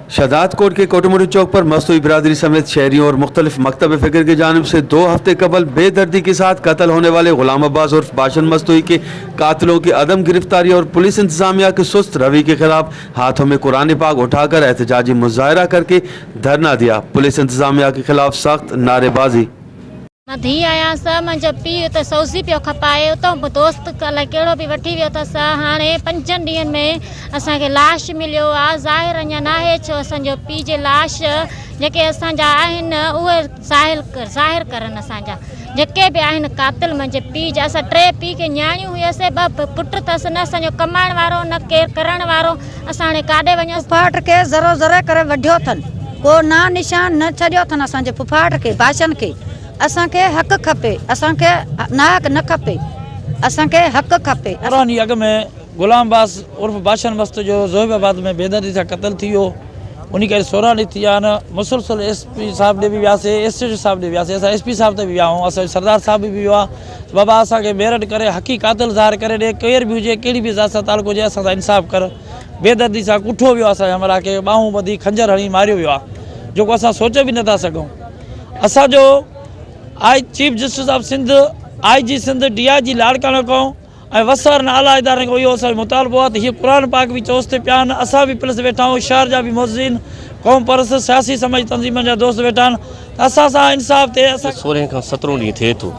शहदाद कोट के कोटमुरी चौक पर मस्तूई बिरादरी समेत शहरियों और मुख्तलिफ मकतब फ़िक्र की जानिब से 2 हफ्ते कबल बेदर्दी के साथ कत्ल होने वाले गुलाम अब्बास उर्फ बाशन मस्तूई के कातिलों की अदम गिरफ्तारी और पुलिस इंतजामिया के सुस्त रवि के खिलाफ हाथों में कुरान पाक उठाकर एहतजाजी मुजाहरा करके धरना दिया। पुलिस इंतजामिया के खिलाफ सख्त नारेबाजी। मां धी आयास मुंहिंजो पीउ त सौसी पियो खपाए, उतां दोस्त अलाए कहिड़ो बि वठी वियो अथसि। हाणे 5 ॾींहंनि में असांखे लाश मिलियो आहे। ज़ाहिर अञा नाहे छो असांजो पीउ जे लाश जेके असांजा आहिनि उहे ज़ाहिर करनि। असांजा जेके बि आहिनि कातिल मुंहिंजे पीउ जा। असां 3 पीउ खे न्याणियूं हुयसि, 2 पुट अथसि, न असांजो कमाइण वारो न केरु करण वारो। असां हाणे काॾे वञूं? फुफाट खे ज़रो ज़रे करे वढियो अथनि, को ना निशान न छॾियो अथनि असांजे फुफाट खे, बाशन खे। असांखे हक़ खपे, असांखे नाहक न खपे, असांखे हक़ खपे। पुरानी अॻ में गुलाम अब्बास उर्फ बाशन मस्त जो ज़ोहिबाबाद में बेदर्दी सां क़त्ल थी वियो। उन करे 16 ॾींहं थी विया आहिनि। मुसलसल SP साहिब ॾे बि वियासीं, SHO साहिब ॾे वियासीं, असां SP साहिब ते बि विया आहियूं, असां सरदार साहिब बि वियो आहे। बाबा असांखे महिरत करे हक़ी कातिल ज़ाहिर करे ॾे, केरु बि हुजे, कहिड़ी बि ज़ात सां तालुक़ हुजे, असां सां इंसाफ़ कर। बेदर्दी सां कुठो वियो असांजे हमरा खे, ॿाहूं ॿधी खंजर हणी मारियो वियो आहे, जेको असां सोचे बि नथा सघूं। असांजो chief justice of Sindh, IG Sindh, DIG Larkana कयूं ऐं वसार आला इदारे खां इहो असांजो मुतालबो आहे त हीअ क़ुर पाक बि चोस ते पिया आहिनि। असां बि प्लस वेठा आहियूं, शहर जा बि मुअज़्ज़िन, क़ौम परस्त, सियासी समाजी तंज़ीमनि जा दोस्त वेठा आहिनि। असां सां इंसाफ़ थिए। 16 खां 17 ॾींहं थिए थो,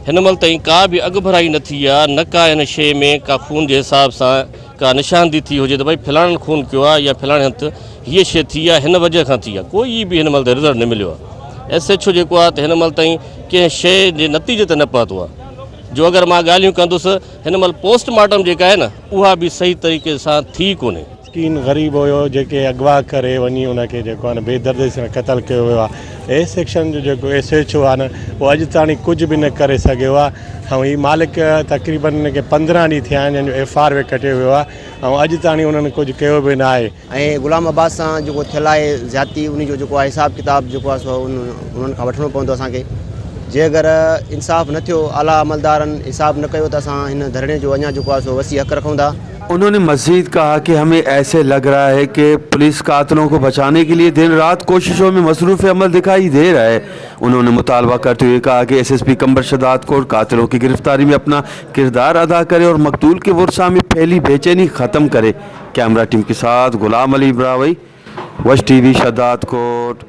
हिन महिल ताईं का बि अॻुभराई न थी आहे, न का हिन शइ में का खून जे हिसाब सां का निशानदी थी हुजे त भई फलाणे खून कयो आहे या फलाणे हंधि हीअ शइ थी आहे, हिन वजह खां थी आहे। कोई बि हिन महिल ताईं रिज़ल्ट न मिलियो आहे। SHO जेको आहे त हिन महिल ताईं कंहिं शइ जे नतीजे ते न पहुतो आहे। जो अगरि मां ॻाल्हियूं कंदुसि, हिन महिल पोस्टमार्टम जेका आहे न उहा बि सही तरीक़े सां थी कोन्हे। मिस्कीन ग़रीब हुयो जेके अगवा करे वञी उनखे जेको आहे न बेदर्दी सां क़त्ल कयो वियो आहे। A सेक्शन जो जेको SHO आहे न उहो अॼु ताईं कुझु बि न करे सघियो आहे। ऐं हीअ मालिक तक़रीबन हिनखे 15 ॾींहं थिया आहिनि जंहिंजो FR कटियो वियो आहे ऐं अॼु ताईं उन्हनि कुझु कयो बि न आहे। ऐं गुलाम अब्बास सां जेको थियल आहे ज़्यादती, उनजो जेको आहे हिसाब किताब जेको आहे सो उन्हनि खां वठिणो पवंदो असांखे। जे अगरि इंसाफ़ न थियो, आला अमलदारनि हिसाब न कयो त असां हिन धरणे जो अञा जेको आहे सो वसी हक़ रखूं था। उन्होंने मज़ीद कहा कि हमें ऐसे लग रहा है कि पुलिस कातिलों को बचाने के लिए दिन रात कोशिशों में मसरूफ़ अमल दिखाई दे रहा है। उन्होंने मुतालबा करते हुए कहा कि SSP कंबर शहदाद कोट कातिलों की गिरफ्तारी में अपना किरदार अदा करे और मकतूल के वर्सा में फैली बेचैनी ख़त्म करे। कैमरा टीम के साथ गुलाम अली ब्रावई, वश TV शहदाद कोट।